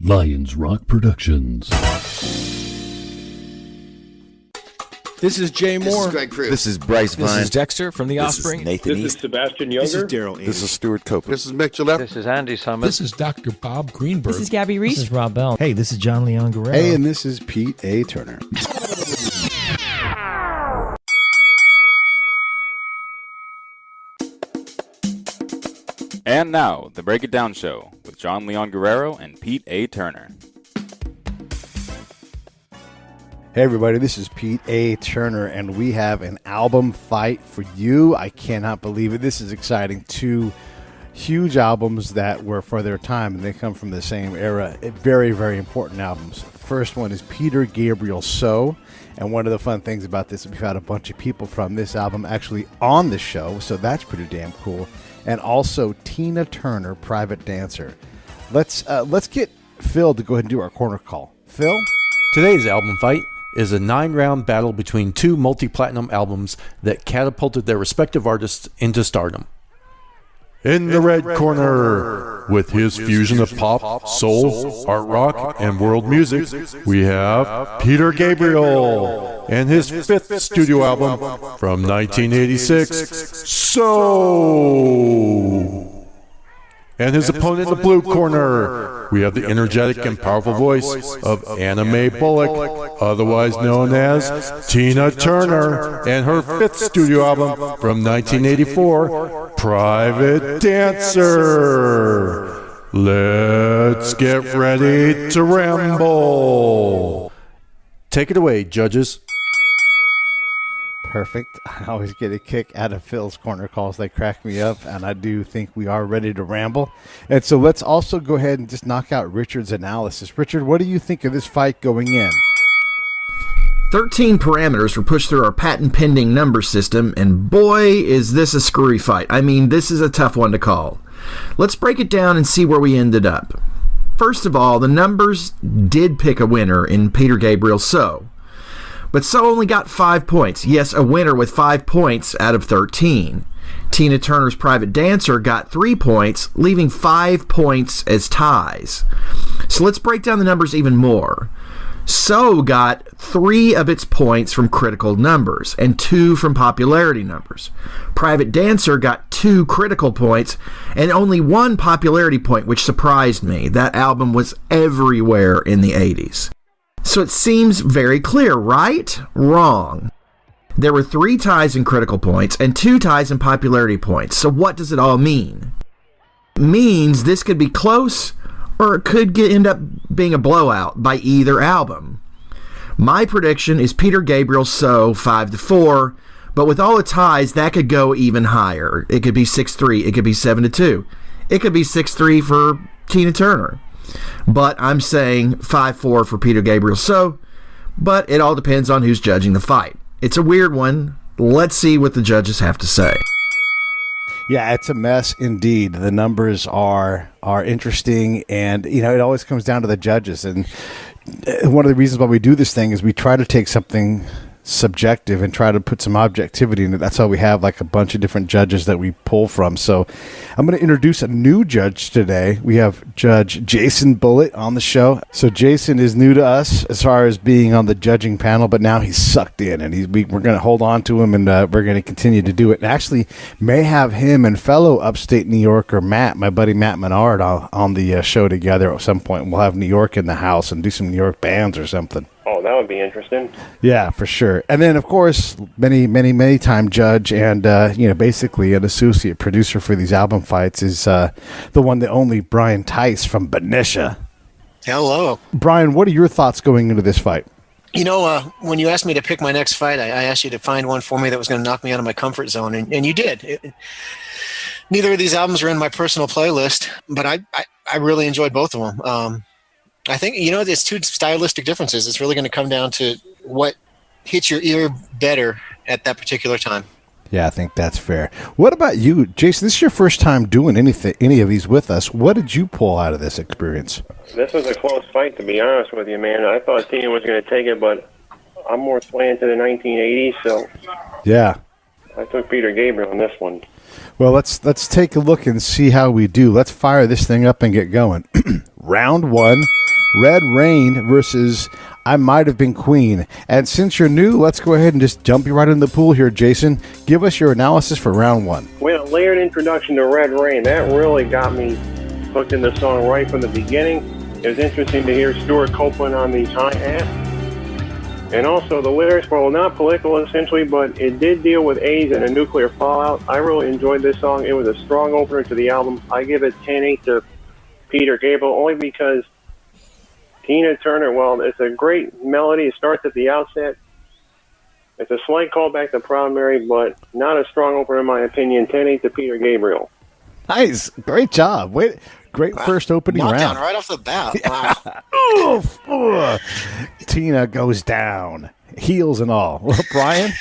Lions Rock Productions. This is Jay Moore. This is Greg Cruz. This is Bryce Vine. This is Dexter from The Offspring. This is Nathan This is Sebastian Younger. This is Daryl Ames. This is Stewart Copeland. This is Mick Gillette. This is Andy Summers. This is Dr. Bob Greenberg. This is Gabby Reese. This is Rob Bell. Hey, this is John Leon Guerrero. Hey, and this is Pete A. Turner. And now, the Break It Down Show with John Leon Guerrero and Pete A. Turner. Hey, everybody, this is Pete A. Turner, and we have an album fight for you. I cannot believe it. This is exciting. Two huge albums that were for their time, and they come from the same era. Very, very important albums. First one is Peter Gabriel So, and one of the fun things about this is we've had a bunch of people from this album actually on the show, so that's pretty damn cool. And also Tina Turner, Private Dancer. Let's get Phil to go ahead and do our corner call. Phil? Today's album fight is a 9-round battle between two multi-platinum albums that catapulted their respective artists into stardom. In the red corner, with his fusion of pop, soul, art rock, and world music, we have Peter Gabriel and his fifth studio album from 1986, So. And his opponent in the blue corner, we have the energetic and powerful voice of Anna Mae Bullock, otherwise known as Tina Turner, and her fifth studio album from 1984, Private Dancer. Let's get ready to ramble. Take it away, judges. Perfect. I always get a kick out of Phil's corner calls. They crack me up, and I do think we are ready to ramble. And so let's also go ahead and just knock out Richard's analysis. Richard, what do you think of this fight going in? 13 parameters were pushed through our patent-pending number system, and boy, is this a screwy fight. I mean, this is a tough one to call. Let's break it down and see where we ended up. First of all, the numbers did pick a winner in Peter Gabriel So. But So only got 5 points. Yes, a winner with 5 points out of 13. Tina Turner's Private Dancer got 3 points, leaving 5 points as ties. So let's break down the numbers even more. So got 3 of its points from critical numbers and 2 from popularity numbers. Private Dancer got 2 critical points and only 1 popularity point, which surprised me. That album was everywhere in the 80s. So it seems very clear, right? Wrong. There were 3 ties in critical points and 2 ties in popularity points. So what does it all mean? It means this could be close, or it could end up being a blowout by either album. My prediction is Peter Gabriel So 5-4, but with all the ties, that could go even higher. It could be 6-3, it could be 7-2, it could be 6-3 for Tina Turner. But I'm saying 5-4 for Peter Gabriel So, but it all depends on who's judging the fight. It's a weird one. Let's see what the judges have to say. Yeah, it's a mess indeed. The numbers are interesting, and you know it always comes down to the judges. And one of the reasons why we do this thing is we try to take something subjective and try to put some objectivity in it. That's why we have like a bunch of different judges that we pull from. So I'm going to introduce a new judge today. We have Judge Jason Bullett on the show. So Jason is new to us as far as being on the judging panel, but now he's sucked in, and we're going to hold on to him, and we're going to continue to do it. And actually may have him and fellow upstate New Yorker Matt, my buddy Matt Menard, on the show together at some point. We'll have New York in the house and do some New York bands or something. Oh, that would be interesting. Yeah, for sure. And then, of course, many time judge and, basically an associate producer for these album fights is the one, the only Brian Theis from Benicia. Hello. Brian, what are your thoughts going into this fight? You know, when you asked me to pick my next fight, I asked you to find one for me that was going to knock me out of my comfort zone, and you did. Neither of these albums are in my personal playlist, but I really enjoyed both of them. I think, there's 2 stylistic differences. It's really going to come down to what hits your ear better at that particular time. Yeah, I think that's fair. What about you, Jason? This is your first time doing any of these with us. What did you pull out of this experience? This was a close fight, to be honest with you, man. I thought Tina was going to take it, but I'm more swaying to the 1980s, so yeah, I took Peter Gabriel on this one. Well, let's take a look and see how we do. Let's fire this thing up and get going. Round 1. Red Rain versus I Might Have Been Queen. And since you're new, let's go ahead and just jump you right in the pool here, Jason. Give us your analysis for round one. With a layered introduction to Red Rain, that really got me hooked in the song right from the beginning. It was interesting to hear Stewart Copeland on the hi-hat. And also the lyrics, well, not political essentially, but it did deal with AIDS and a nuclear fallout. I really enjoyed this song. It was a strong opener to the album. I give it 10-8 to Peter Gabriel, only because Tina Turner, well, it's a great melody. It starts at the outset. It's a slight callback to Proud Mary, but not a strong opener in my opinion. 10-8 to Peter Gabriel. Nice. Great job. Great first opening round. Right off the bat. Wow. Tina goes down. Heels and all. Well, Brian,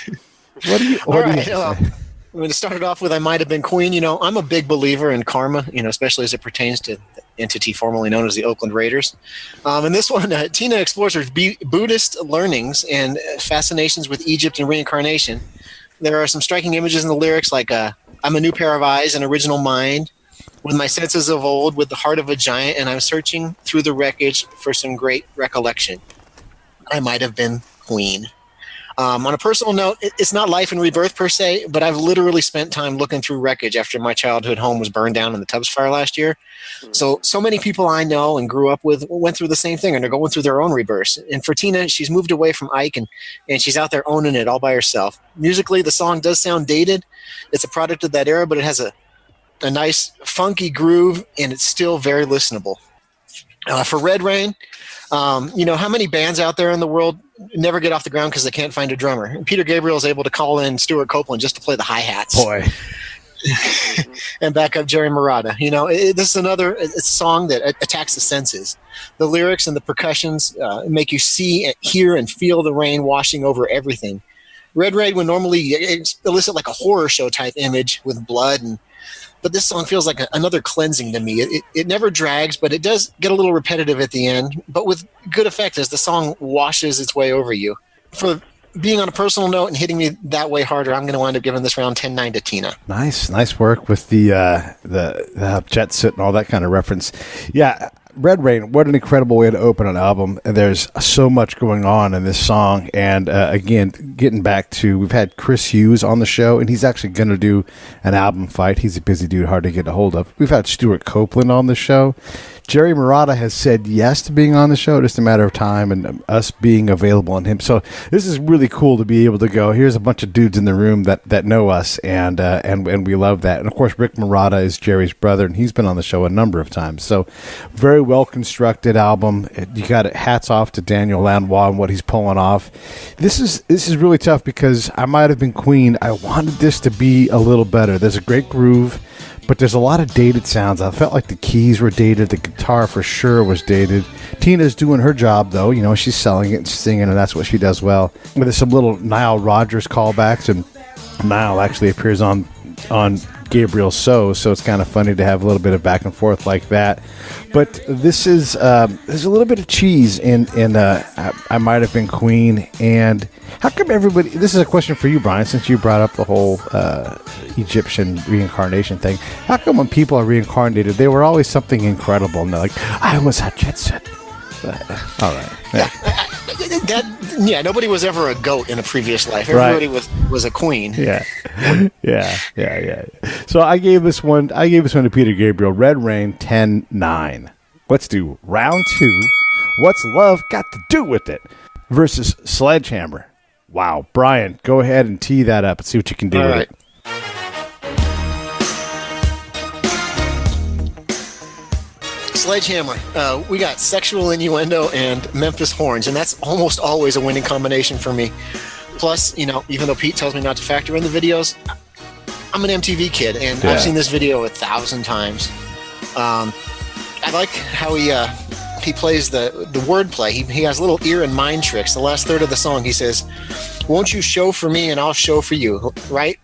what do you say? I'm going to start it off with I Might Have Been Queen. You know, I'm a big believer in karma, you know, especially as it pertains to the entity formerly known as the Oakland Raiders. In this one, Tina explores her Buddhist learnings and fascinations with Egypt and reincarnation. There are some striking images in the lyrics like I'm a new pair of eyes, an original mind, with my senses of old, with the heart of a giant, and I'm searching through the wreckage for some great recollection. I might have been queen. On a personal note, it's not life and rebirth per se, but I've literally spent time looking through wreckage after my childhood home was burned down in the Tubbs fire last year. So many people I know and grew up with went through the same thing, and they're going through their own rebirths. And for Tina, she's moved away from Ike, and she's out there owning it all by herself. Musically, the song does sound dated. It's a product of that era, but it has a nice funky groove, and it's still very listenable. For Red Rain, you know, how many bands out there in the world never get off the ground because they can't find a drummer? And Peter Gabriel is able to call in Stewart Copeland just to play the hi-hats. Boy. And back up Jerry Marotta. You know, this is another song that attacks the senses. The lyrics and the percussions make you see, hear, and feel the rain washing over everything. Red Rain would normally elicit like a horror show type image with blood, but this song feels like another cleansing to me. It never drags, but it does get a little repetitive at the end, but with good effect as the song washes its way over you. For being on a personal note and hitting me that way harder, I'm going to wind up giving this round 10-9 to Tina. Nice work with the jet set and all that kind of reference. Yeah, Red Rain, what an incredible way to open an album. There's so much going on in this song. And again, getting back to, we've had Chris Hughes on the show, and he's actually going to do an album fight. He's a busy dude, hard to get a hold of. We've had Stewart Copeland on the show. Jerry Marotta has said yes to being on the show, just a matter of time and us being available on him. So this is really cool to be able to go, here's a bunch of dudes in the room that know us, and we love that. And of course, Rick Marotta is Jerry's brother, and he's been on the show a number of times. So very well constructed album. You got it. Hats off to Daniel Lanois and what he's pulling off. This is really tough because I Might Have Been Queen. I wanted this to be a little better. There's a great groove, but there's a lot of dated sounds. I felt like the keys were dated. The guitar for sure was dated. Tina's doing her job, though. You know, she's selling it and singing, and that's what she does well. But there's some little Nile Rodgers callbacks, and Nile actually appears on Gabriel So it's kind of funny to have a little bit of back and forth like that. But this is there's a little bit of cheese in I Might Have Been Queen. And how come everybody, this is a question for you, Brian, since you brought up the whole Egyptian reincarnation thing. How come when people are reincarnated, they were always something incredible, and they're like, I was a jet set. All right. Yeah, nobody was ever a goat in a previous life. Everybody was a queen. Yeah. So I gave this one to Peter Gabriel. Red Rain 10-9. Let's do round 2. What's Love Got to Do with It? Versus Sledgehammer. Wow. Brian, go ahead and tee that up and see what you can do with it. Sledgehammer. We got sexual innuendo and Memphis horns, and that's almost always a winning combination for me. Plus, you know, even though Pete tells me not to factor in the videos, I'm an MTV kid, and I've seen this video 1,000 times. I like how he plays the wordplay. He has little ear and mind tricks. The last third of the song, he says, "Won't you show for me and I'll show for you," right?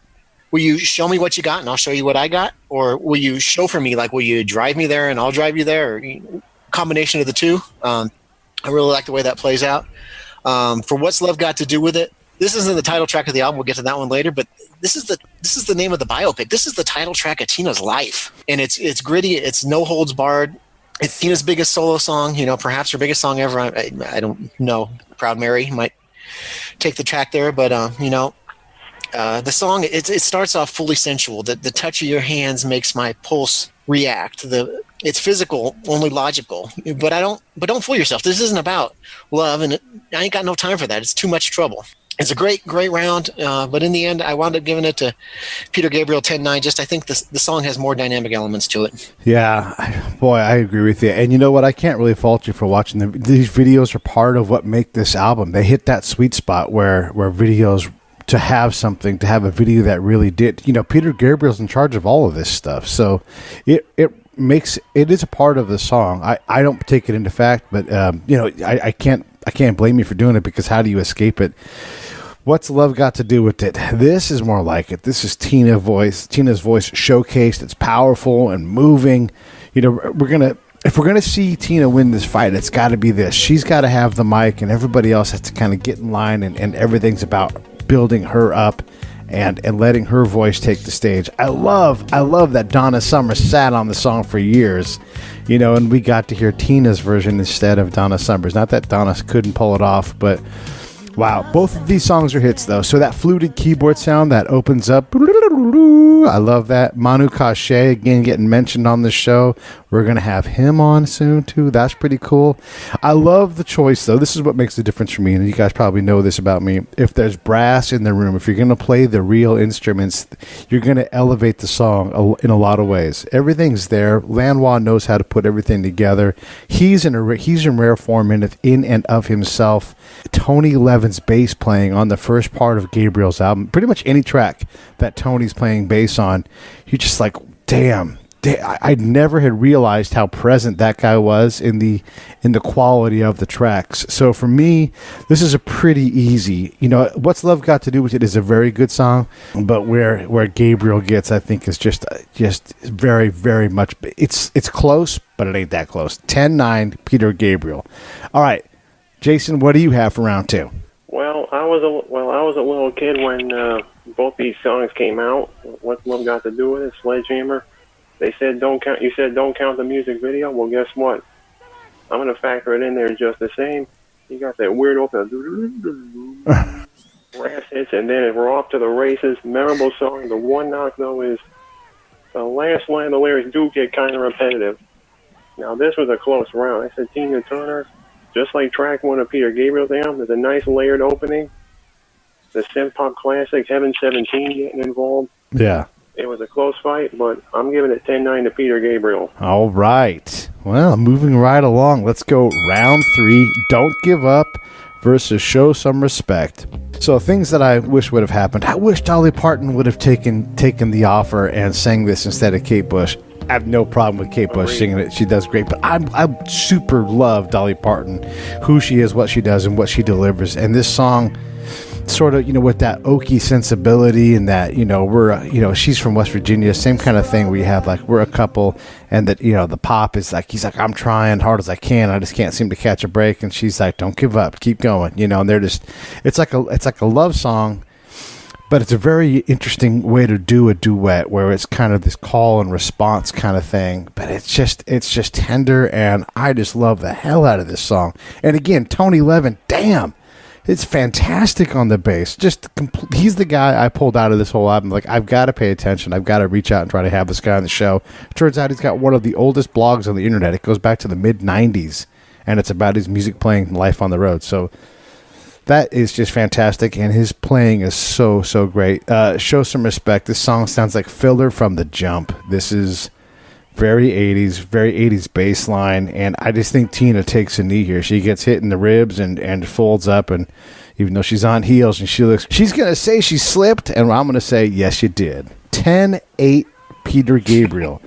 Will you show me what you got and I'll show you what I got? Or will you show for me, like, will you drive me there and I'll drive you there? Or combination of the two. I really like the way that plays out. For What's Love Got to Do with It? This isn't the title track of the album. We'll get to that one later, but this is the name of the biopic. This is the title track of Tina's life. And it's gritty. It's no holds barred. It's Tina's biggest solo song, perhaps her biggest song ever. I don't know. Proud Mary might take the track there, but the song it starts off fully sensual. The touch of your hands makes my pulse react. It's physical, only logical. But don't fool yourself. This isn't about love, and I ain't got no time for that. It's too much trouble. It's a great round, but in the end, I wound up giving it to Peter Gabriel 10-9. Just I think the song has more dynamic elements to it. Yeah, boy, I agree with you. And you know what? I can't really fault you for watching them. These videos are part of what make this album. They hit that sweet spot where videos, to have a video that really did. Peter Gabriel's in charge of all of this stuff, so it is a part of the song. I don't take it into fact, but I can't blame you for doing it, because how do you escape it? What's love got to do with it? This is more like it. This is Tina's voice showcased. It's powerful and moving. If we're gonna see Tina win this fight, it's got to be this. She's got to have the mic, and everybody else has to kind of get in line, and everything's about building her up and letting her voice take the stage. I love that Donna Summer sat on the song for years, and we got to hear Tina's version instead of Donna Summer's. Not that Donna couldn't pull it off, but wow, both of these songs are hits though. So that fluted keyboard sound that opens up, I love that. Manu Katché again getting mentioned on the show. We're going to have him on soon too. That's pretty cool. I love the choice though. This is what makes the difference for me, and you guys probably know this about me. If there's brass in the room, if you're going to play the real instruments, you're going to elevate the song in a lot of ways. Everything's there. Lanois knows how to put everything together. He's in rare form in and of himself. Tony Levin's bass playing on the first part of Gabriel's album, pretty much any track that Tony's playing bass on, you're just like, damn, I never had realized how present that guy was in the quality of the tracks. So for me, this is a pretty easy. What's Love Got to Do with It is a very good song, but where Gabriel gets, I think, is just very, very much. It's close, but it ain't that close. 10-9, Peter Gabriel. All right, Jason, what do you have for round two? Well, I was a little kid when both these songs came out. What's Love Got to Do with It? Sledgehammer. They said don't count. You said don't count the music video. Well, guess what? I'm gonna factor it in there just the same. You got that weird open brass hits, and then we're off to the races. Memorable song. The one knock though is the last line of the lyrics do get kind of repetitive. Now this was a close round. I said Tina Turner, just like track one of Peter Gabriel's album. There's a nice layered opening. The synth pop classic Heaven 17 getting involved. Yeah. It was a close fight, but I'm giving it 10-9 to Peter Gabriel. All right. Well, moving right along. Let's go round 3. Don't Give Up versus Show Some Respect. So things that I wish would have happened. I wish Dolly Parton would have taken the offer and sang this instead of Kate Bush. I have no problem with Kate Bush singing it. She does great. But I super love Dolly Parton, who she is, what she does, and what she delivers. And this song, sort of, with that oaky sensibility, and that, we're, she's from West Virginia, same kind of thing where you have, like, we're a couple, and that, the pop is like, he's like, I'm trying hard as I can, I just can't seem to catch a break, and she's like, don't give up, keep going, and they're just, it's like a love song, but it's a very interesting way to do a duet where it's kind of this call and response kind of thing, but it's just tender, and I just love the hell out of this song. And again, Tony Levin, damn, it's fantastic on the bass. He's the guy I pulled out of this whole album. Like, I've got to pay attention. I've got to reach out and try to have this guy on the show. Turns out he's got one of the oldest blogs on the internet. It goes back to the mid-'90s, and it's about his music playing life on the road. So that is just fantastic, and his playing is so, so great. Show Some Respect. This song sounds like filler from the jump. This is very 80s bass line, and I just think Tina takes a knee here. She gets hit in the ribs and folds up, and even though she's on heels and she's going to say she slipped, and I'm going to say, yes, you did. 10-8 Peter Gabriel.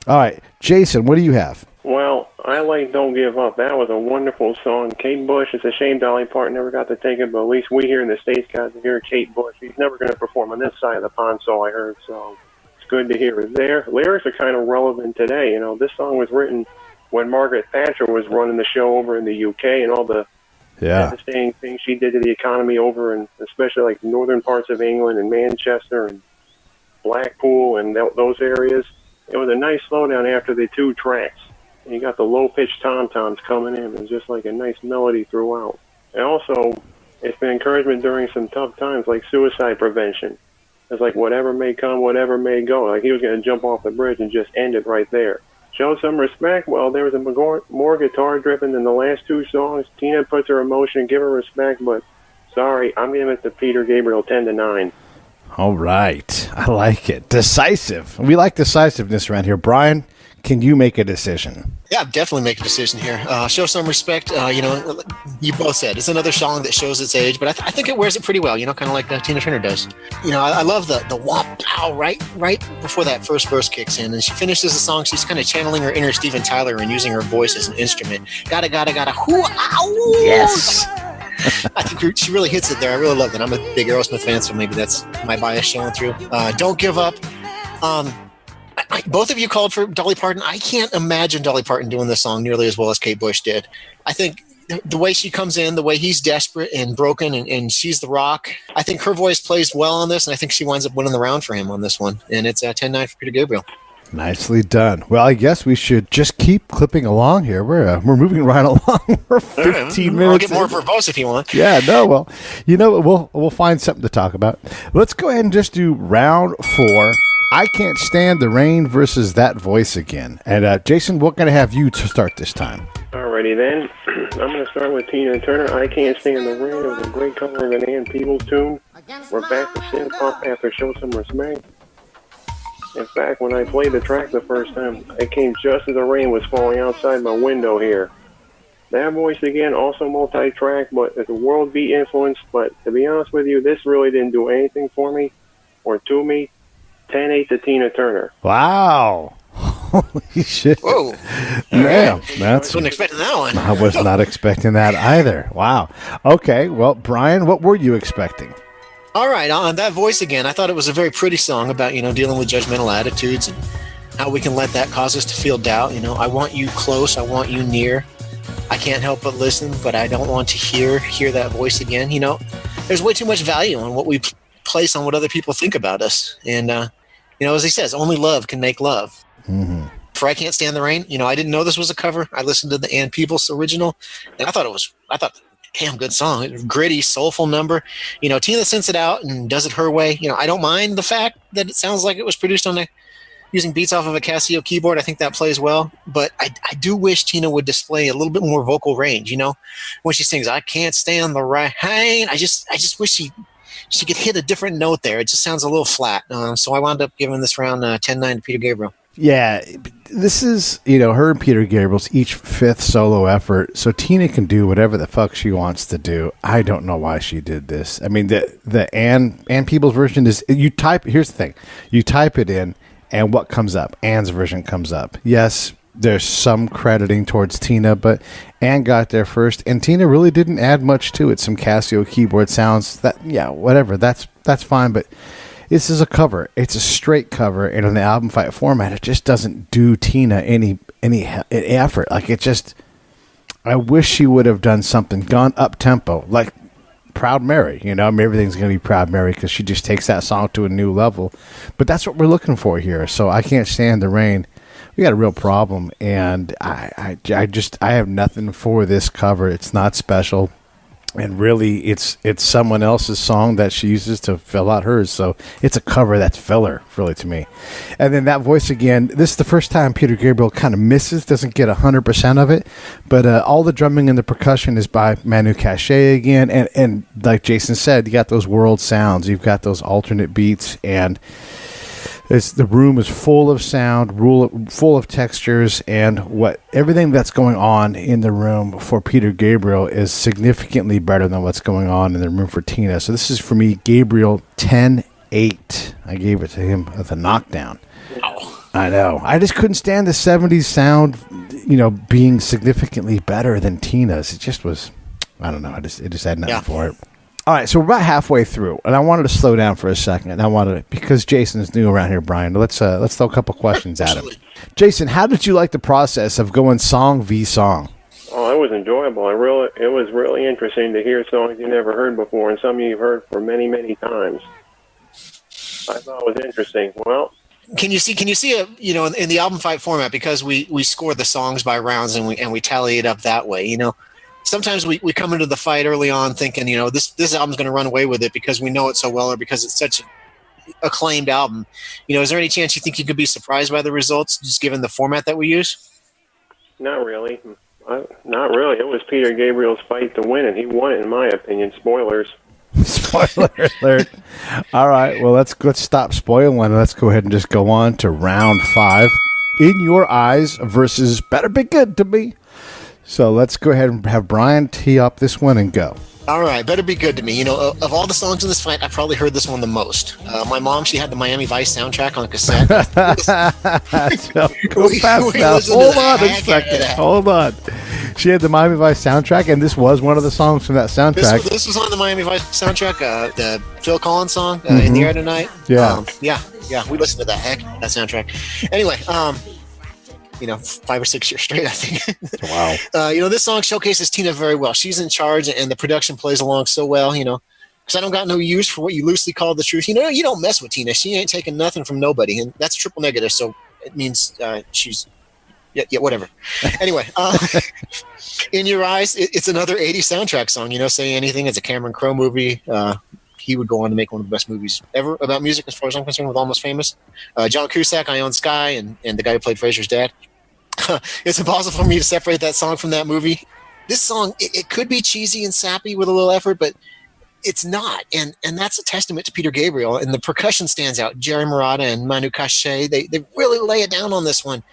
All right, Jason, what do you have? Well, I like Don't Give Up. That was a wonderful song. Kate Bush, it's a shame Dolly Parton never got to take it, but at least we here in the States got to hear Kate Bush. She's never going to perform on this side of the pond, so I heard, so good to hear it there. Lyrics are kind of relevant today. This song was written when Margaret Thatcher was running the show over in the UK, and all the devastating things she did to the economy over, and especially like northern parts of England and Manchester and Blackpool and those areas. It was a nice slowdown after the two tracks. and you got the low-pitched tom-toms coming in, and just like a nice melody throughout. And also, it's been encouragement during some tough times, like suicide prevention. It's like whatever may come, whatever may go. Like he was going to jump off the bridge and just end it right there. Show some respect. Well, there was more guitar driven than the last two songs. Tina puts her emotion, give her respect, but sorry, I'm giving it to Peter Gabriel 10-9. All right. I like it. Decisive. We like decisiveness around here. Brian, can you make a decision? Yeah, definitely make a decision here. Show some respect. You both said it's another song that shows its age, but I think it wears it pretty well. Kind of like Tina Turner does. I love the womp pow right before that first verse kicks in, and she finishes the song. She's kind of channeling her inner Steven Tyler and using her voice as an instrument. Gotta, whoo, ow. Yes. I think she really hits it there. I really love that. I'm a big Aerosmith fan, so maybe that's my bias showing through. Don't give up. Both of you called for Dolly Parton. I can't imagine Dolly Parton doing this song nearly as well as Kate Bush did. I think the way she comes in, the way he's desperate and broken, and she's the rock, I think her voice plays well on this, and I think she winds up winning the round for him on this one. And it's 10-9 for Peter Gabriel. Nicely done. Well, I guess we should just keep clipping along here. We're moving right along. We're 15 minutes. I'll get more verbose if you want. Yeah, no, well, we'll find something to talk about. Let's go ahead and just do round 4. I Can't Stand the Rain versus That Voice Again. And Jason, we're going to have you to start this time. Alrighty then. I'm going to start with Tina Turner. I Can't Stand the Rain. It was a great cover of an Ann Peebles tune. We're back to synth pop after Show Some Respect. In fact, when I played the track the first time, it came just as the rain was falling outside my window here. That Voice Again, also multi-track, but it's a world beat influence. But to be honest with you, this really didn't do anything for me or to me. 10-8 to Tina Turner. Wow. Holy shit. Whoa. Yeah. I wasn't expecting that one. I was not expecting that either. Wow. Okay. Well, Brian, what were you expecting? All right. On That Voice Again, I thought it was a very pretty song about, dealing with judgmental attitudes and how we can let that cause us to feel doubt. I want you close. I want you near. I can't help but listen, but I don't want to hear that voice again. There's way too much value on what we place on what other people think about us. And, as he says, only love can make love. Mm-hmm. For I Can't Stand the Rain, I didn't know this was a cover. I listened to the Ann Peebles original, and I thought, damn good song. Gritty, soulful number. Tina sends it out and does it her way. I don't mind the fact that it sounds like it was produced using beats off of a Casio keyboard. I think that plays well. But I do wish Tina would display a little bit more vocal range. When she sings, I can't stand the rain. I just wish she could hit a different note there. It just sounds a little flat. So I wound up giving this round 10-9 to Peter Gabriel. Yeah, this is, her and Peter Gabriel's each fifth solo effort, so Tina can do whatever the fuck she wants to do. I don't know why she did this. I mean, the Ann Peebles version is, here's the thing, you type it in, and what comes up? Ann's version comes up. Yes, there's some crediting towards Tina, but Ann got there first, and Tina really didn't add much to it. Some Casio keyboard sounds, whatever, that's fine, but this is a cover. It's a straight cover, and in the album fight format, it just doesn't do Tina any effort. Like, I wish she would have done something, gone up tempo, like Proud Mary. Everything's going to be Proud Mary because she just takes that song to a new level. But that's what we're looking for here. So I Can't Stand the Rain. We got a real problem, and I have nothing for this cover. It's not special. And really, it's someone else's song that she uses to fill out hers. So it's a cover that's filler, really, to me. And then That Voice Again, this is the first time Peter Gabriel kind of misses, doesn't get 100% of it. But all the drumming and the percussion is by Manu Katché again. And like Jason said, you got those world sounds. You've got those alternate beats. And the room is full of sound, full of textures, and everything that's going on in the room for Peter Gabriel is significantly better than what's going on in the room for Tina. So this is, for me, Gabriel 10-8. I gave it to him with a knockdown. Wow. I know. I just couldn't stand the 70s sound, being significantly better than Tina's. It just was, I don't know. It just had nothing for it. All right, so we're about halfway through, and I wanted to slow down for a second. And because Jason's new around here, Brian, let's throw a couple questions at him. Jason, how did you like the process of going song v song? Oh, it was enjoyable. It was really interesting to hear songs you never heard before, and some you've heard for many, many times. I thought it was interesting. Well, Can you see a in the album fight format, because we score the songs by rounds and we tally it up that way. Sometimes we come into the fight early on thinking this album's going to run away with it because we know it so well or because it's such an acclaimed album. Is there any chance you think you could be surprised by the results just given the format that we use? Not really. Not really. It was Peter Gabriel's fight to win, and he won it in my opinion. Spoilers. Spoiler alert. All right, well, let's stop spoiling. Let's go ahead and just go on to round 5. In Your Eyes versus Better Be Good to Me. So let's go ahead and have Brian tee up this one and go. All right, Better Be Good to Me. Of all the songs in this fight, I probably heard this one the most. My mom, she had the Miami Vice soundtrack on cassette. So, go fast now. Hold on a second. Hold on. She had the Miami Vice soundtrack, and this was one of the songs from that soundtrack. This was on the Miami Vice soundtrack, the Phil Collins song, In the Air Tonight. Yeah. Yeah, we listened to that soundtrack. Anyway, 5 or 6 years straight, I think. Wow. This song showcases Tina very well. She's in charge, and the production plays along so well, because I don't got no use for what you loosely call the truth. You don't mess with Tina. She ain't taking nothing from nobody, and that's triple negative, so it means she's... Yeah, whatever. Anyway, In Your Eyes, it's another 80s soundtrack song. Say Anything. It's a Cameron Crowe movie. He would go on to make one of the best movies ever about music, as far as I'm concerned, with Almost Famous. John Cusack, I Own Sky, and the guy who played Fraser's dad. It's impossible for me to separate that song from that movie. This song, it could be cheesy and sappy with a little effort, but it's not. And that's a testament to Peter Gabriel. And the percussion stands out. Jerry Murata and Manu Katché, they really lay it down on this one.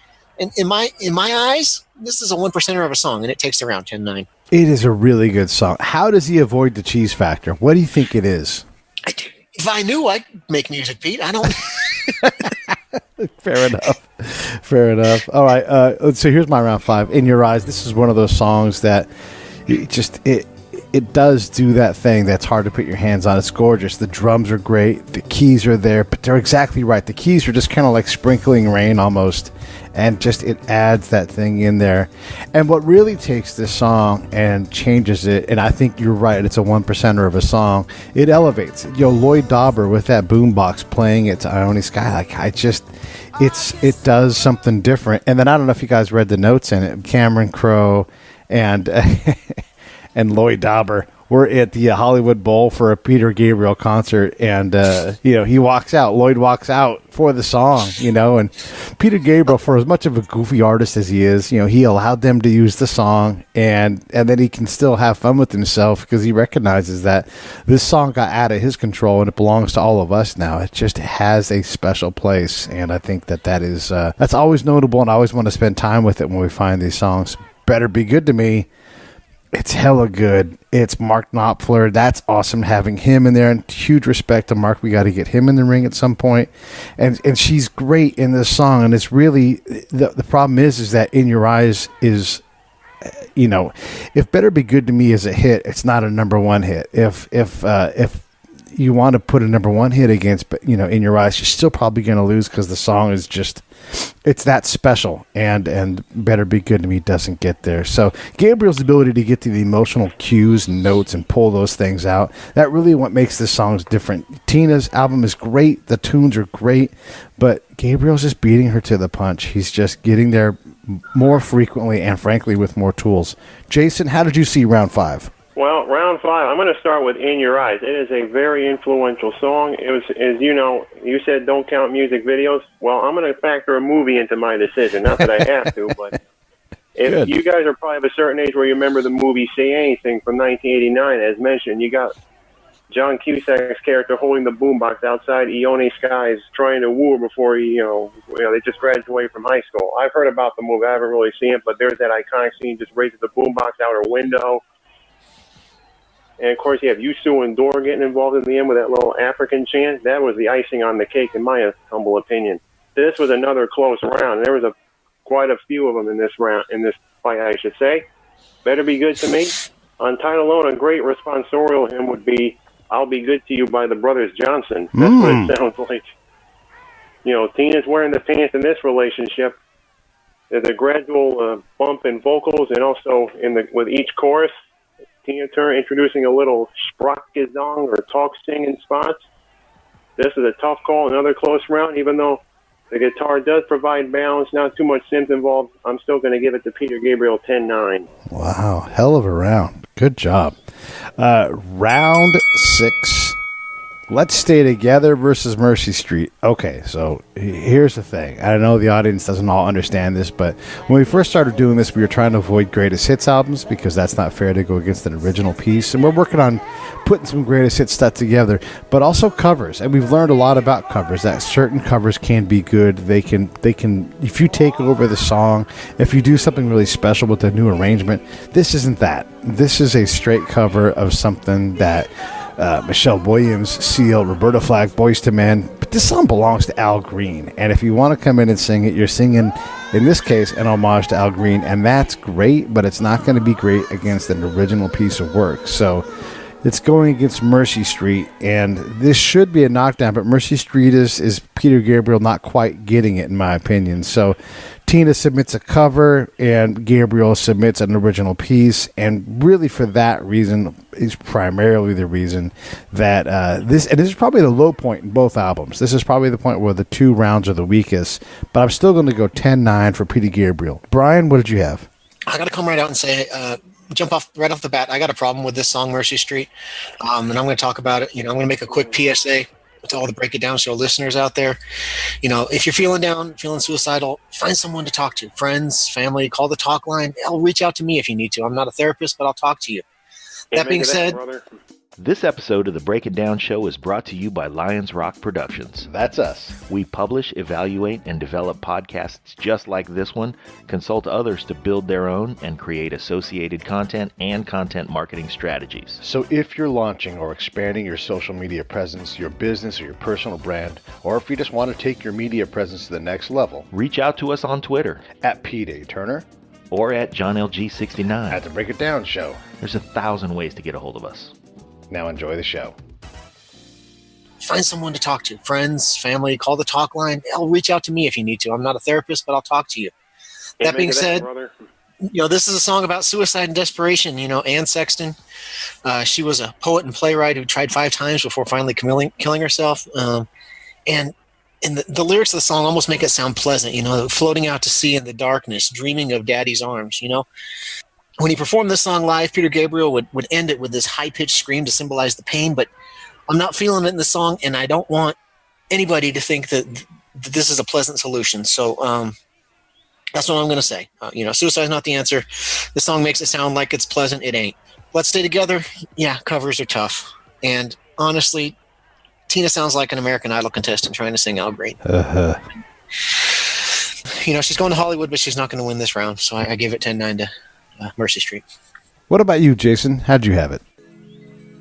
And in my eyes, this is a 1%er of a song, and it takes around 10-9. It is a really good song. How does he avoid the cheese factor? What do you think it is? If I knew, I'd make music, Pete. I don't. Fair enough. All right. So here's my round 5. In Your Eyes. This is one of those songs that it does do that thing that's hard to put your hands on. It's gorgeous. The drums are great. The keys are there, but they're exactly right. The keys are just kind of like sprinkling rain almost. And just it adds that thing in there. And what really takes this song and changes it, and I think you're right, it's a 1%er of a song, it elevates it. Lloyd Dobber with that boombox playing it to Ione Sky, it does something different. And then I don't know if you guys read the notes in it. Cameron Crowe and and Lloyd Dobber were at the Hollywood Bowl for a Peter Gabriel concert, and he walks out. Lloyd walks out for the song, and Peter Gabriel, for as much of a goofy artist as he is, he allowed them to use the song, and then he can still have fun with himself because he recognizes that this song got out of his control and it belongs to all of us now. It just has a special place, and I think that is that's always notable, and I always want to spend time with it when we find these songs. Better Be Good to Me. It's hella good. It's Mark Knopfler. That's awesome having him in there. And huge respect to Mark. We got to get him in the ring at some point. And she's great in this song. And it's really the problem is that In Your Eyes is, if Better Be Good to Me is a hit, it's not a number one hit. If you want to put a number one hit against, In Your Eyes, you're still probably going to lose because the song is just, it's that special, and Better Be Good to Me doesn't get there. So Gabriel's ability to get to the emotional cues and notes and pull those things out, that really what makes this songs different. Tina's album is great, the tunes are great, but Gabriel's just beating her to the punch. He's just getting there more frequently and frankly with more tools. Jason, how did you see round 5? Well, round 5, I'm going to start with In Your Eyes. It is a very influential song. It was, as you said don't count music videos. Well, I'm going to factor a movie into my decision. Not that I have to, but if you guys are probably of a certain age where you remember the movie Say Anything from 1989, as mentioned, you got John Cusack's character holding the boombox outside Ione Sky's trying to woo her before they just graduated from high school. I've heard about the movie. I haven't really seen it, but there's that iconic scene, just raises the boombox out her window. And, of course, you have Yusu and Dor getting involved in the end with that little African chant. That was the icing on the cake, in my humble opinion. This was another close round. There was quite a few of them in this fight, I should say. Better Be Good to Me. On title alone, a great responsorial hymn would be I'll Be Good to You by the Brothers Johnson. That's what it sounds like. Tina's wearing the pants in this relationship. There's a gradual bump in vocals, and also with each chorus, Tina Turner introducing a little sprachgesang or talk singing spots. This is a tough call, another close round, even though The guitar does provide balance, not too much synth involved. I'm still going to give it to Peter Gabriel 10-9. Wow, hell of a round. Good job. Round 6. Let's Stay Together versus Mercy Street. Okay, so here's the thing. I know the audience doesn't all understand this, but when we first started doing this, we were trying to avoid greatest hits albums because that's not fair to go against an original piece. And we're working on putting some greatest hits stuff together, but also covers. And we've learned a lot about covers, that certain covers can be good. They can, if you take over the song, if you do something really special with a new arrangement, this isn't that. This is a straight cover of something that Michelle Williams, Seal, Roberta Flack, Boyz II Men. But this song belongs to Al Green. And if you want to come in and sing it, you're singing, in this case, an homage to Al Green. And that's great, but it's not going to be great against an original piece of work. So it's going against Mercy Street. And this should be a knockdown, but Mercy Street is Peter Gabriel not quite getting it, in my opinion. So Tina submits a cover, and Gabriel submits an original piece, and really for that reason is primarily the reason that this is probably the low point in both albums. This is probably the point where the two rounds are the weakest, but I'm still going to go 10-9 for Peter Gabriel. Brian, what did you have? I got to come right out and say, jump off right off the bat, I got a problem with this song, Mercy Street, and I'm going to talk about it. I'm going to make a quick PSA to all the Break It Down Show listeners out there. If you're feeling down, feeling suicidal, find someone to talk to. Friends, family, call the talk line. Hell, reach out to me if you need to. I'm not a therapist, but I'll talk to you. That being said, this episode of the Break It Down Show is brought to you by Lions Rock Productions. That's us. We publish, evaluate, and develop podcasts just like this one, consult others to build their own, and create associated content and content marketing strategies. So if you're launching or expanding your social media presence, your business, or your personal brand, or if you just want to take your media presence to the next level, reach out to us on Twitter at P. Turner or at JohnLG69 at the Break It Down Show. There's 1,000 ways to get a hold of us. Now enjoy the show. Find someone to talk to. Friends, family, call the talk line. Hell, reach out to me if you need to. I'm not a therapist, but I'll talk to you. That being said, this is a song about suicide and desperation. Anne Sexton, she was a poet and playwright who tried 5 times before finally killing herself. And the lyrics of the song almost make it sound pleasant, floating out to sea in the darkness, dreaming of daddy's arms, When he performed this song live, Peter Gabriel would end it with this high-pitched scream to symbolize the pain, but I'm not feeling it in the song, and I don't want anybody to think that this is a pleasant solution. So that's what I'm going to say. Suicide is not the answer. The song makes it sound like it's pleasant. It ain't. Let's Stay Together. Yeah, covers are tough. And honestly, Tina sounds like an American Idol contestant trying to sing Al Green. She's going to Hollywood, but she's not going to win this round. So I give it 10-9 to Mercy Street. What about you, Jason? How'd you have it?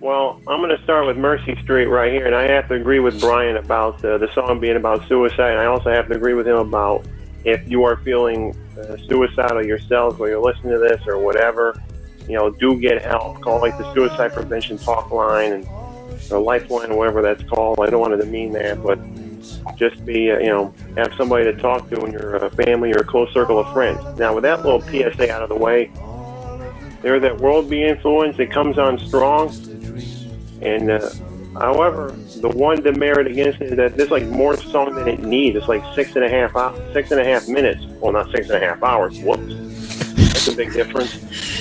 Well, I'm going to start with Mercy Street right here, and I have to agree with Brian about the song being about suicide, and I also have to agree with him about if you are feeling suicidal yourself or you're listening to this or whatever, do get help. Call like the Suicide Prevention Talk Line or Lifeline or whatever that's called. I don't want to demean that, but just be, have somebody to talk to in your family or a close circle of friends. Now, with that little PSA out of the way, there's that worldly influence that comes on strong. And, however, the one demerit against it is that there's like more song than it needs. It's like 6.5 minutes. Well, not 6.5 hours. Whoops. That's a big difference.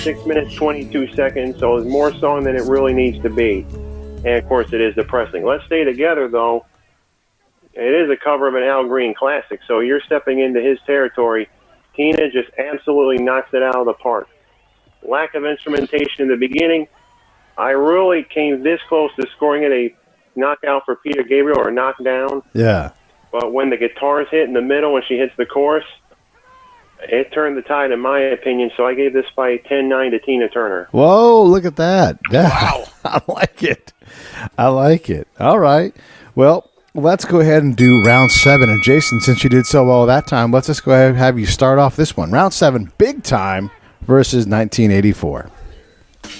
6 minutes, 22 seconds. So there's more song than it really needs to be. And, of course, it is depressing. Let's Stay Together, though. It is a cover of an Al Green classic, so you're stepping into his territory. Tina just absolutely knocks it out of the park. Lack of instrumentation in the beginning. I really came this close to scoring it a knockout for Peter Gabriel or knockdown. Yeah. But when the guitars hit in the middle when she hits the chorus, it turned the tide in my opinion, so I gave this fight 10-9 to Tina Turner. Whoa, look at that. Yeah. Wow. I like it. All right. Well, let's go ahead and do round 7. And Jason, since you did so well that time, let's just go ahead and have you start off this one. Round 7, Big Time versus 1984.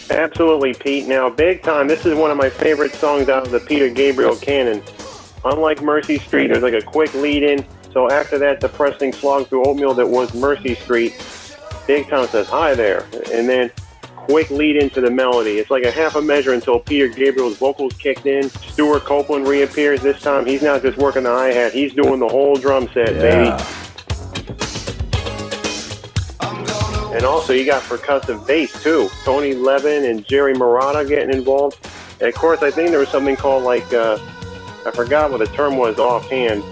Absolutely, Pete. Now, Big Time, this is one of my favorite songs out of the Peter Gabriel canon. Unlike Mercy Street, there's like a quick lead-in. So after that depressing slog through oatmeal that was Mercy Street, Big Time says, hi there. And then quick lead into the melody. It's like a half a measure until Peter Gabriel's vocals kicked in. Stewart Copeland reappears this time. He's not just working the hi-hat. He's doing the whole drum set, baby. And also, you got percussive bass, too. Tony Levin and Jerry Marotta getting involved. And, of course, I think there was something called, like, I forgot what the term was offhand.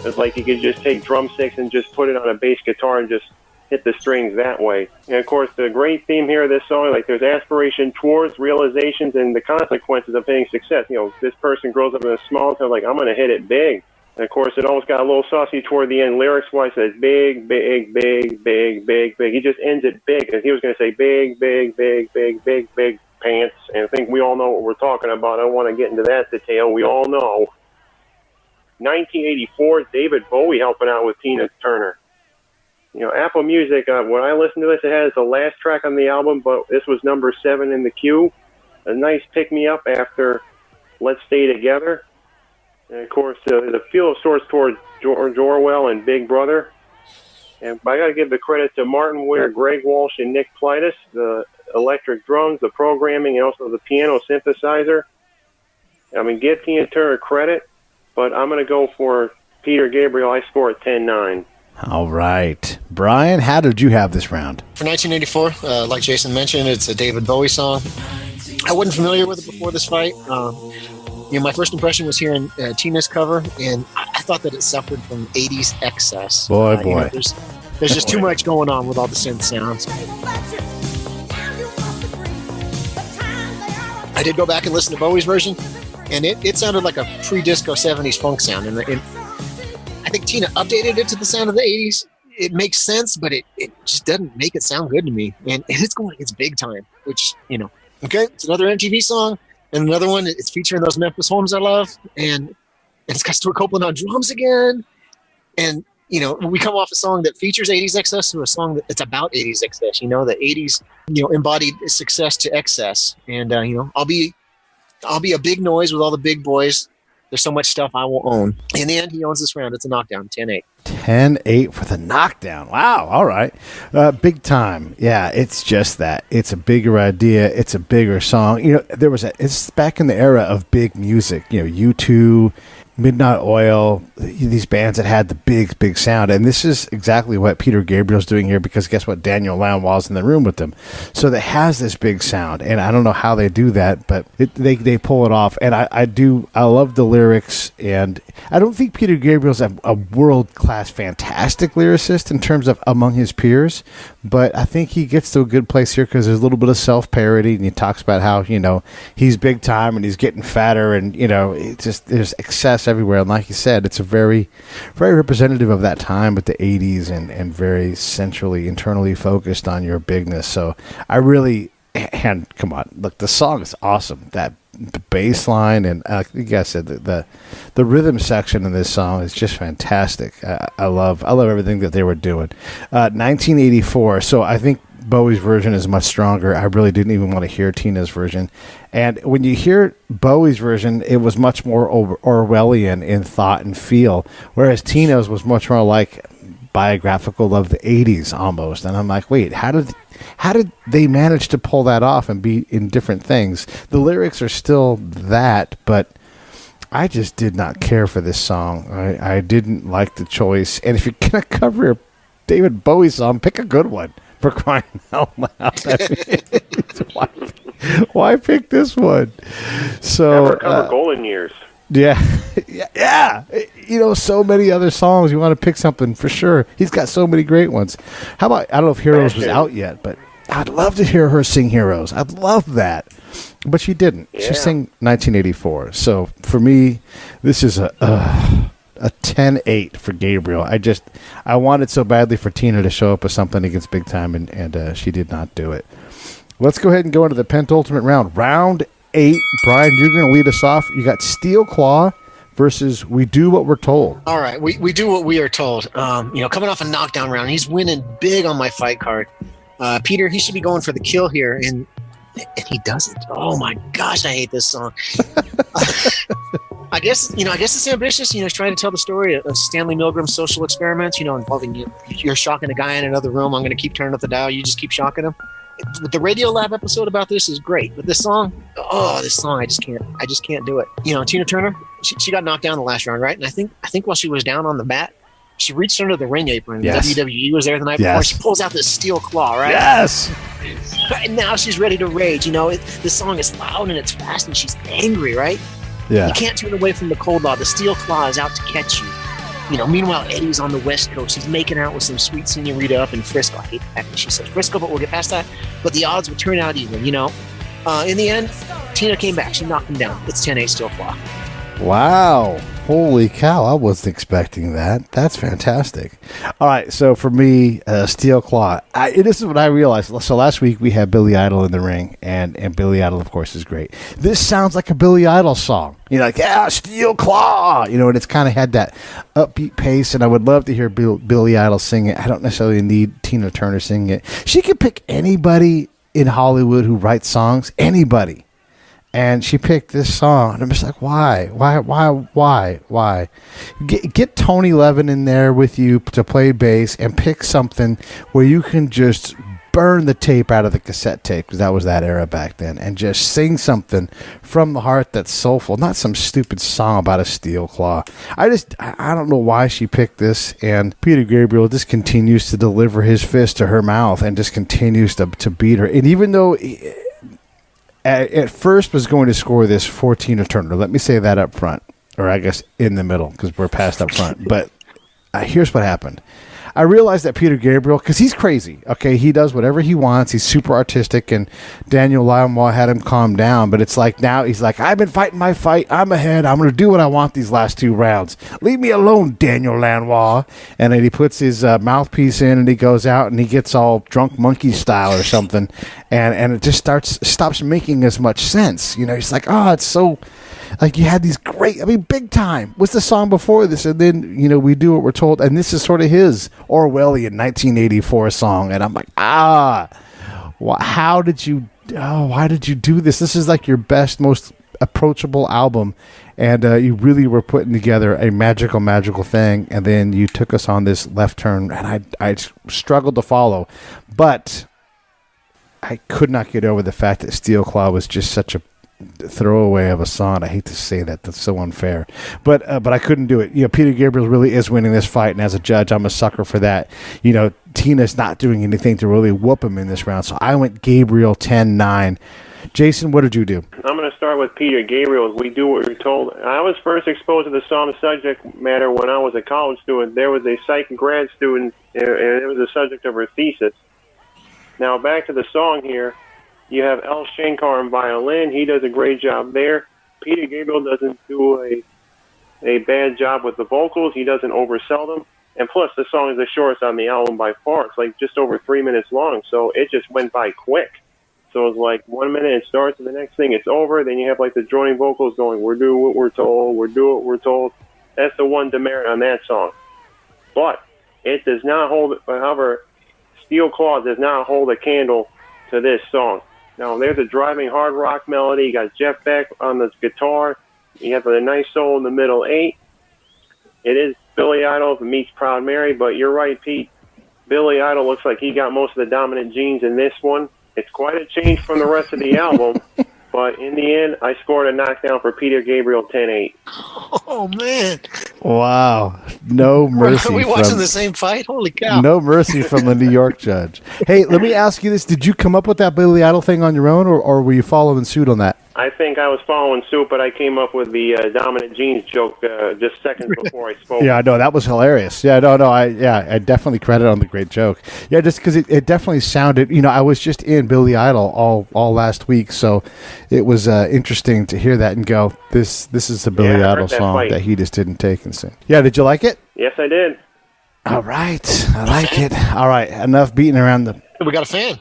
It's like you could just take drumsticks and just put it on a bass guitar and just hit the strings that way. And, of course, the great theme here of this song, like, there's aspiration towards realizations and the consequences of hitting success. You know, this person grows up in a small town, like, I'm going to hit it big. And, of course, it almost got a little saucy toward the end. Lyrics-wise, it says big, big, big, big, big, big. He just ends it big. And he was going to say big, big, big, big, big, big pants. And I think we all know what we're talking about. I don't want to get into that detail. We all know. 1984, David Bowie helping out with Tina Turner. You know, Apple Music, when I listened to this, it has the last track on the album, but this was number 7 in the queue. A nice pick-me-up after Let's Stay Together. And, of course, the feel of sorts towards George Orwell and Big Brother. And I got to give the credit to Martin Weir, Greg Walsh, and Nick Plytus, the electric drums, the programming, and also the piano synthesizer. I mean, give Tina Turner credit, but I'm going to go for Peter Gabriel. I score at 10-9. All right. Brian, how did you have this round? For 1984, like Jason mentioned, it's a David Bowie song. I wasn't familiar with it before this fight. You know, my first impression was hearing Tina's cover, and I thought that it suffered from 80s excess. Boy. You know, there's just too much going on with all the synth sounds. I did go back and listen to Bowie's version, and it sounded like a pre-disco 70s funk sound. And I think Tina updated it to the sound of the 80s. It makes sense, but it just doesn't make it sound good to me. And it's big time, which, you know, okay, it's another MTV song. And another one, it's featuring those Memphis Horns I love. And it's got Stewart Copeland on drums again. And, you know, we come off a song that features 80s excess to a song that's about 80s excess. You know, the 80s, you know, embodied success to excess. And, you know, I'll be a big noise with all the big boys. There's so much stuff I will own. In the end, he owns this round. It's a knockdown, 10-8. 10-8 for the knockdown. Wow. All right. Big time. Yeah, it's just that. It's a bigger idea. It's a bigger song. You know, it's back in the era of big music. You know, U2, Midnight Oil, these bands that had the big sound. And this is exactly what Peter Gabriel's doing here, because guess what? Daniel Lanois in the room with them. So that has this big sound. And I don't know how they do that, but they pull it off. And I love the lyrics. And I don't think Peter Gabriel's a world-class, fantastic lyricist in terms of among his peers. But I think he gets to a good place here because there's a little bit of self-parody. And he talks about how, you know, he's big time and he's getting fatter. And, you know, it's just there's excess everywhere. And like you said, it's a very, very representative of that time with the 80s and very centrally, internally focused on your bigness. So I really, and come on, look, the song is awesome. The bass line and like you guys said, the rhythm section in this song is just fantastic. I love everything that they were doing. 1984. So I think Bowie's version is much stronger. I really didn't even want to hear Tina's version. And when you hear Bowie's version, it was much more Orwellian in thought and feel, whereas Tina's was much more like biographical of the 80s almost. And I'm like, wait, how did they manage to pull that off and be in different things? The lyrics are still that, but I just did not care for this song. I didn't like the choice. And if you're going to cover a David Bowie song, pick a good one. For crying out loud. Why pick this one? So Never cover Golden Years. Yeah. You know, so many other songs. You want to pick something for sure. He's got so many great ones. How about, I don't know if Heroes was out yet, but I'd love to hear her sing Heroes. I'd love that. But she didn't. Yeah. She sang 1984. So for me, this is a 10-8 for Gabriel. I wanted so badly for Tina to show up with something against Big Time, and she did not do it. Let's go ahead and go into the penultimate round. Round 8. Brian, you're going to lead us off. You got Steel Claw versus We Do What We're Told. All right, we do what we are told. You know, coming off a knockdown round, he's winning big on my fight card. Peter, he should be going for the kill here, and he doesn't. Oh my gosh, I hate this song. I guess it's ambitious. You know, he's trying to tell the story of Stanley Milgram's social experiments. You know, involving you're shocking a guy in another room. I'm going to keep turning up the dial. You just keep shocking him. The Radio Lab episode about this is great, but this song, I just can't do it. You know, Tina Turner, she got knocked down the last round, right? And I think while she was down on the mat, she reached under the ring apron. Yes. WWE was there the night before. She pulls out this steel claw, right? Yes. And now she's ready to rage. You know, this song is loud and it's fast and she's angry, right? Yeah. You can't turn away from the cold law. The steel claw is out to catch you. You know, meanwhile, Eddie's on the West Coast. He's making out with some sweet senorita up in Frisco. I hate the fact that she says Frisco, but we'll get past that. But the odds would turn out even, you know. In the end, Tina came back. She knocked him down. It's 10-8 steel claw. Wow. Holy cow. I wasn't expecting that. That's fantastic. All right. So for me, Steel Claw, this is what I realized. So last week we had Billy Idol in the ring, and Billy Idol, of course, is great. This sounds like a Billy Idol song. You know, like, yeah, Steel Claw. You know, and it's kind of had that upbeat pace, and I would love to hear Billy Idol sing it. I don't necessarily need Tina Turner singing it. She could pick anybody in Hollywood who writes songs, anybody. And she picked this song, and I'm just like, why? Get Tony Levin in there with you to play bass and pick something where you can just burn the tape out of the cassette tape, because that was that era back then, and just sing something from the heart that's soulful, not some stupid song about a steel claw. I don't know why she picked this, and Peter Gabriel just continues to deliver his fist to her mouth and just continues to beat her. And even though at first was going to score this for Tina Turner. Let me say that up front, or I guess in the middle, because we're past up front. But here's what happened. I realized that Peter Gabriel, because he's crazy, okay? He does whatever he wants. He's super artistic, and Daniel Lanois had him calm down. But it's like now he's like, I've been fighting my fight. I'm ahead. I'm going to do what I want these last 2 rounds. Leave me alone, Daniel Lanois. And then he puts his mouthpiece in, and he goes out, and he gets all drunk monkey style or something. And it just stops making as much sense. You know, he's like, it's so... Like, you had these great, big time. What's the song before this? And then, you know, we do what we're told. And this is sort of his Orwellian 1984 song. And I'm like, why did you do this? This is like your best, most approachable album. And you really were putting together a magical thing. And then you took us on this left turn. And I struggled to follow. But I could not get over the fact that Steel Claw was just such a throwaway of a song. I hate to say that. That's so unfair. But I couldn't do it. You know, Peter Gabriel really is winning this fight, and as a judge, I'm a sucker for that. You know, Tina's not doing anything to really whoop him in this round, so I went Gabriel 10-9. Jason, what did you do? I'm going to start with Peter Gabriel. We do what we're told. I was first exposed to the song subject matter when I was a college student. There was a psych grad student, and it was the subject of her thesis. Now, back to the song here. You have Al Shankar on violin. He does a great job there. Peter Gabriel doesn't do a bad job with the vocals. He doesn't oversell them. And plus, the song is the shortest on the album by far. It's like just over 3 minutes long. So it just went by quick. So it's like 1 minute it starts, and the next thing it's over. Then you have like the joining vocals going, we're doing what we're told, we're doing what we're told. That's the one demerit on that song. But it does not hold, however, Steel Claw does not hold a candle to this song. Now, there's a driving hard rock melody. You got Jeff Beck on the guitar. You have a nice solo in the middle 8. It is Billy Idol meets Proud Mary, but you're right, Pete. Billy Idol looks like he got most of the dominant genes in this one. It's quite a change from the rest of the album, but in the end, I scored a knockdown for Peter Gabriel 10-8. Oh, man. Wow. No mercy. Are we watching the same fight? Holy cow. No mercy from the New York judge. Hey, let me ask you this. Did you come up with that Billy Idol thing on your own, or were you following suit on that? I think I was following suit, but I came up with the dominant genes joke just seconds before I spoke. Yeah, no, that was hilarious. Yeah, no, I definitely credit on the great joke. Yeah, just because it definitely sounded, you know, I was just in Billy Idol all last week, so it was interesting to hear that and go, this is the Billy Idol song that he just didn't take and sing. Yeah, did you like it? Yes, I did. All right, I like it. All right, enough beating around the... We got a fan.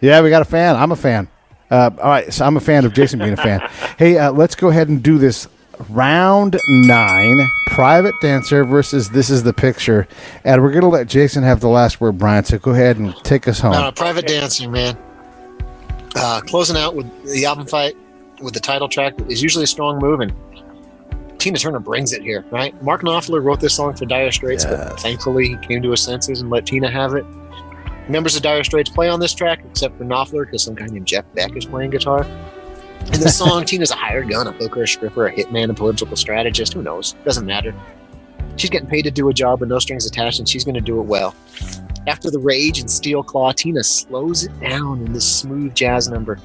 Yeah, we got a fan. I'm a fan. All right, so I'm a fan of Jason being a fan. Hey, let's go ahead and do this. Round 9, Private Dancer versus This Is the Picture. And we're going to let Jason have the last word, Brian, so go ahead and take us home. No, Private Dancer, man. Closing out with the album fight with the title track is usually a strong move, and Tina Turner brings it here, right? Mark Knopfler wrote this song for Dire Straits, but thankfully he came to his senses and let Tina have it. members of Dire Straits play on this track, except for Knopfler, because some guy named Jeff Beck is playing guitar. In this song, Tina's a hired gun, a hooker, a stripper, a hitman, a political strategist. Who knows? Doesn't matter. She's getting paid to do a job with no strings attached, and she's going to do it well. After the rage and steel claw, Tina slows it down in this smooth jazz number.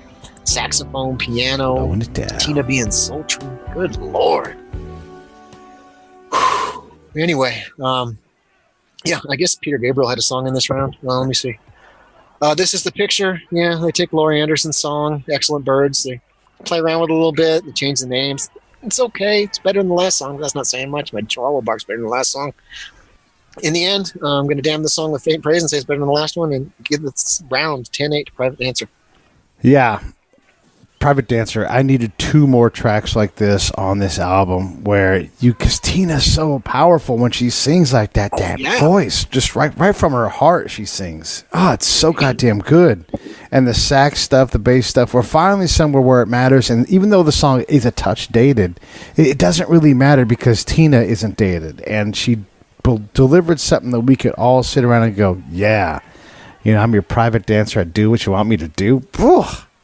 Saxophone, piano, Tina being sultry. Good Lord. Anyway, yeah, I guess Peter Gabriel had a song in this round. Well, let me see. This is the picture. Yeah, they take Laurie Anderson's song, Excellent Birds. They play around with it a little bit. They change the names. It's okay. It's better than the last song. That's not saying much. My Chihuahua bark's better than the last song. In the end, I'm going to damn this song with faint praise and say it's better than the last one and give this round 10-8 to Private Dancer. Yeah. Private Dancer, I needed 2 more tracks like this on this album where because Tina's so powerful when she sings like that, voice, just right from her heart she sings. Oh, it's so goddamn good. And the sax stuff, the bass stuff, we're finally somewhere where it matters. And even though the song is a touch dated, it doesn't really matter because Tina isn't dated. And she delivered something that we could all sit around and go, yeah, you know, I'm your private dancer. I do what you want me to do.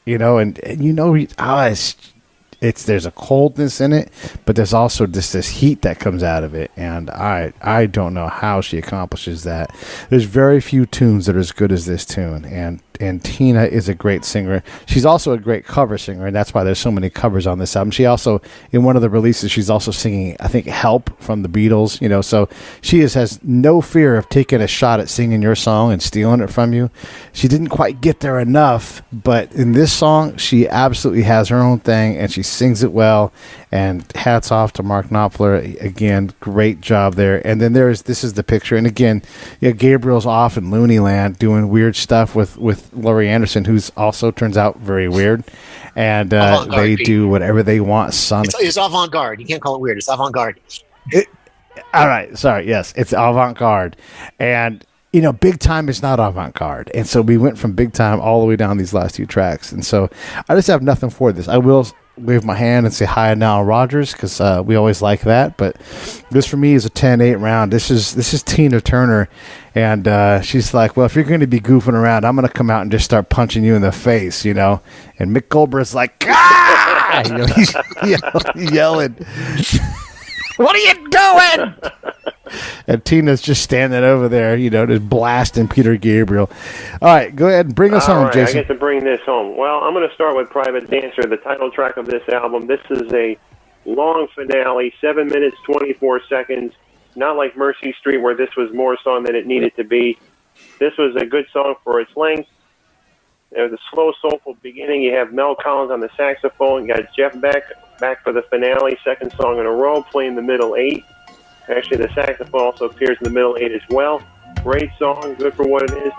You know, and you know, it's there's a coldness in it, but there's also this heat that comes out of it, and I don't know how she accomplishes that. There's very few tunes that are as good as this tune, and Tina is a great singer. She's also a great cover singer, and that's why there's so many covers on this album. She also, in one of the releases, she's also singing, I think, Help from the Beatles, you know, so she has no fear of taking a shot at singing your song and stealing it from you. She didn't quite get there enough, but in this song, she absolutely has her own thing, and she sings it well, and hats off to Mark Knopfler. Again, great job there. And then this is the picture, and again, yeah, Gabriel's off in Looney Land doing weird stuff with Laurie Anderson, who's also turns out very weird, and they do whatever they want. It's avant-garde. You can't call it weird. It's avant-garde. All right, sorry. Yes, it's avant-garde, and you know, Big Time is not avant-garde, and so we went from Big Time all the way down these last 2 tracks, and so I just have nothing for this. I will wave my hand and say hi to Nile Rodgers because we always like that, but this for me is a 10-8 round. This is Tina Turner, and she's like, well, if you're going to be goofing around, I'm going to come out and just start punching you in the face, you know. And Mick Goldberg's like, ah! You know, he's yelling, what are you doing? And Tina's just standing over there, you know, just blasting Peter Gabriel. All right, go ahead and bring us home, Jason. I get to bring this home. Well, I'm going to start with Private Dancer, the title track of this album. This is a long finale, 7 minutes, 24 seconds. Not like Mercy Street, where this was more song than it needed to be. This was a good song for its length. There's a slow, soulful beginning. You have Mel Collins on the saxophone. You got Jeff Beck back for the finale, second song in a row, playing the middle 8. Actually, the saxophone also appears in the middle 8 as well. Great song, good for what it is.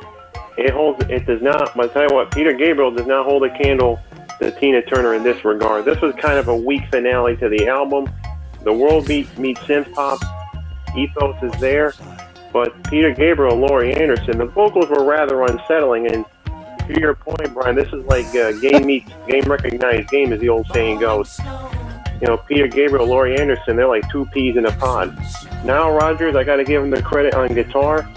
It does not, but I'll tell you what, Peter Gabriel does not hold a candle to Tina Turner in this regard. This was kind of a weak finale to the album. The world meets synth pop ethos is there, but Peter Gabriel, Laurie Anderson, the vocals were rather unsettling, and to your point, Brian, this is like game recognized game, as the old saying goes. You know, Peter Gabriel, Laurie Anderson, they're like 2 peas in a pod. Nile Rodgers, I got to give him the credit on guitar.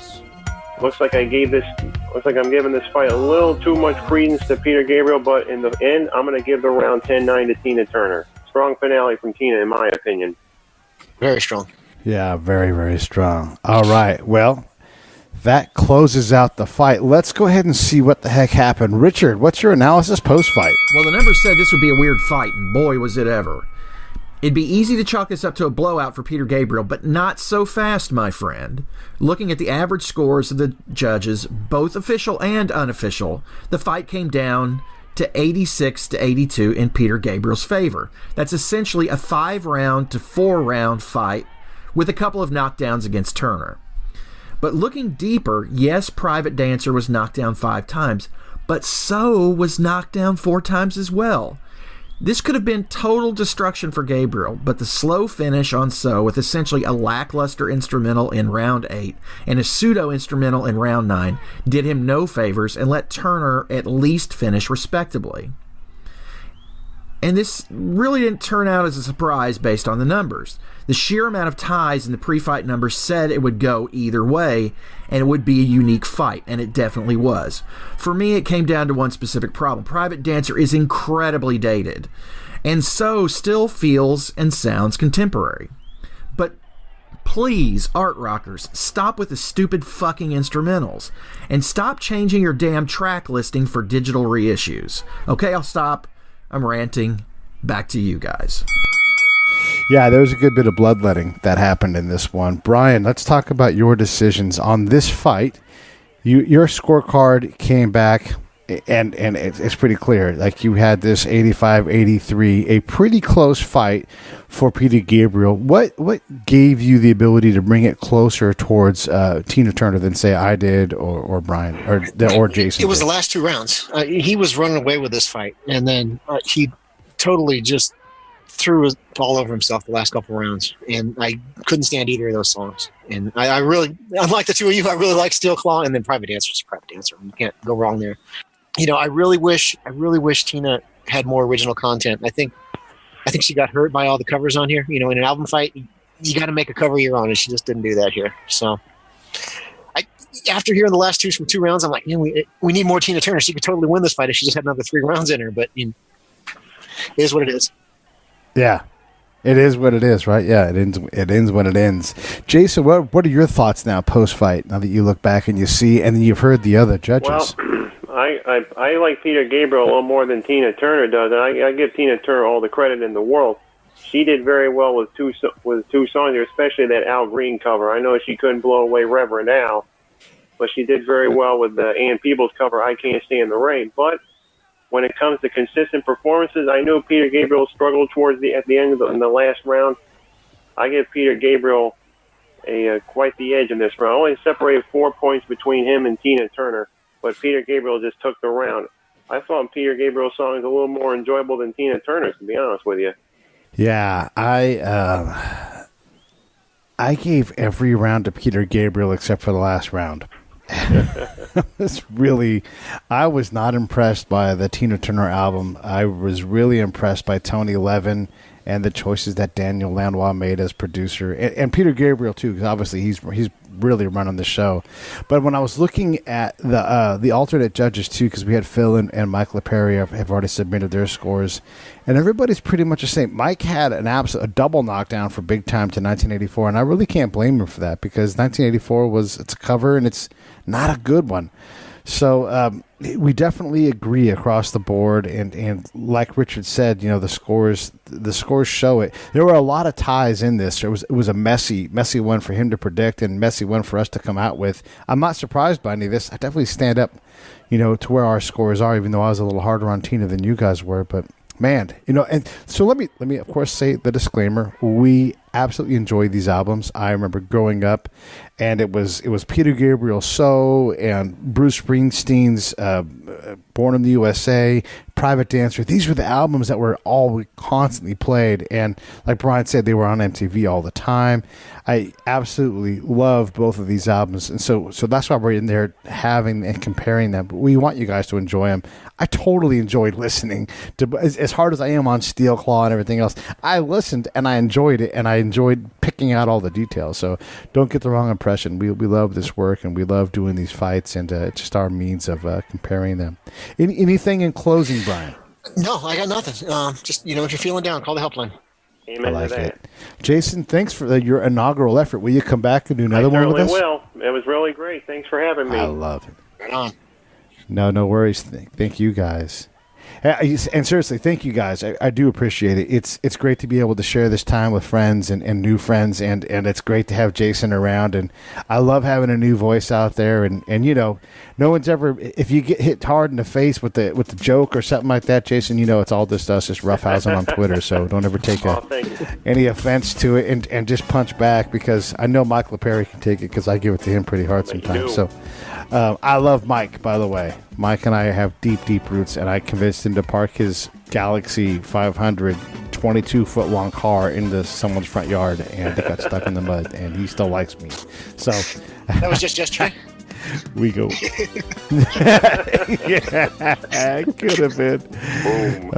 Looks like I'm giving this fight a little too much credence to Peter Gabriel, but in the end, I'm going to give the round 10-9 to Tina Turner. Strong finale from Tina, in my opinion. Very strong. Yeah, very, very strong. All right, well, that closes out the fight. Let's go ahead and see what the heck happened. Richard, what's your analysis post-fight? Well, the numbers said this would be a weird fight, and boy, was it ever. It'd be easy to chalk this up to a blowout for Peter Gabriel, but not so fast, my friend. Looking at the average scores of the judges, both official and unofficial, the fight came down to 86-82 in Peter Gabriel's favor. That's essentially a 5-round to 4-round fight with a couple of knockdowns against Turner. But looking deeper, yes, Private Dancer was knocked down 5 times, but So was knocked down 4 times as well. This could have been total destruction for Gabriel, but the slow finish on So, with essentially a lackluster instrumental in round 8 and a pseudo-instrumental in round 9, did him no favors and let Turner at least finish respectably. And this really didn't turn out as a surprise based on the numbers. The sheer amount of ties in the pre-fight numbers said it would go either way, and it would be a unique fight, and it definitely was. For me, it came down to one specific problem. Private Dancer is incredibly dated, and so still feels and sounds contemporary. But please, art rockers, stop with the stupid fucking instrumentals, and stop changing your damn track listing for digital reissues. Okay, I'll stop. I'm ranting. Back to you guys. Yeah, there was a good bit of bloodletting that happened in this one. Brian, let's talk about your decisions on this fight. Your scorecard came back, and it's pretty clear. Like, you had this 85-83, a pretty close fight for Peter Gabriel. What gave you the ability to bring it closer towards Tina Turner than, say, I did or Brian or Jason? It was did? the last 2 rounds. He was running away with this fight, and then he totally just threw it all over himself the last couple rounds, and I couldn't stand either of those songs. And I really, unlike the two of you, I really like Steel Claw, and then Private Dancer is Private Dancer. You can't go wrong there. You know, I really wish Tina had more original content. I think she got hurt by all the covers on here. You know, in an album fight, you got to make a cover your own, and she just didn't do that here. So, after hearing the last 2 from 2 rounds, I'm like, you know, we need more Tina Turner. She could totally win this fight if she just had another 3 rounds in her. But you know, it is what it is. Yeah, it is what it is, right? Yeah, it ends when it ends. Jason, what are your thoughts now post-fight, now that you look back and you see, and you've heard the other judges? Well, I like Peter Gabriel a little more than Tina Turner does, and I give Tina Turner all the credit in the world. She did very well with two songs, especially that Al Green cover. I know she couldn't blow away Reverend Al, but she did very well with the Ann Peebles cover, I Can't Stand the Rain. But when it comes to consistent performances, I know Peter Gabriel struggled at the end in the last round. I give Peter Gabriel quite the edge in this round. I only separated 4 points between him and Tina Turner, but Peter Gabriel just took the round. I thought Peter Gabriel's song was a little more enjoyable than Tina Turner's, to be honest with you. Yeah, I gave every round to Peter Gabriel except for the last round. I was not impressed by the Tina Turner album. I was really impressed by Tony Levin and the choices that Daniel Lanois made as producer, and Peter Gabriel too, because obviously he's really running the show. But when I was looking at the alternate judges too, because we had Phil and Mike LePerry have already submitted their scores, and everybody's pretty much the same. Mike had a double knockdown for Big Time to 1984, and I really can't blame him for that, because 1984 it's a cover and it's not a good one. So we definitely agree across the board, and like Richard said, you know, the scores show it. There were a lot of ties in this. It was a messy one for him to predict, and messy one for us to come out with. I'm not surprised by any of this. I definitely stand up, you know, to where our scores are, even though I was a little harder on Tina than you guys were. But man, you know, and so let me of course say the disclaimer: we absolutely enjoy these albums. I remember growing up, and it was Peter Gabriel So and Bruce Springsteen's Born in the USA, Private Dancer. These were the albums that were all constantly played, and like Brian said, they were on MTV all the time. I absolutely love both of these albums, and so that's why we're in there having and comparing them. But we want you guys to enjoy them. I totally enjoyed listening to, as hard as I am on Steel Claw and everything else. I listened and I enjoyed it, and I enjoyed picking out all the details. So don't get the wrong impression. We love this work, and we love doing these fights, and it's just our means of comparing them. Anything in closing, Brian? No, I got nothing. Just, you know, if you're feeling down, call the helpline. Amen I like to that. it. Jason, thanks for your inaugural effort. Will you come back and do another one with us? I certainly will. It was really great. Thanks for having me. I love it. Right on. No worries. Thank you guys. And seriously, thank you guys. I do appreciate it. It's great to be able to share this time with friends and new friends, and it's great to have Jason around. And I love having a new voice out there. And you know, no one's ever, if you get hit hard in the face with the joke or something like that, Jason, you know it's all just us, just roughhousing on Twitter. So don't ever take any offense to it, and just punch back, because I know Mike LePerry can take it, because I give it to him pretty hard sometimes. So I love Mike, by the way. Mike and I have deep roots, and I convinced him to park his Galaxy 500 22-foot-long car into someone's front yard, and it got stuck in the mud, and he still likes me. So that was just yesterday. We go. Yeah, it could have been. Boom.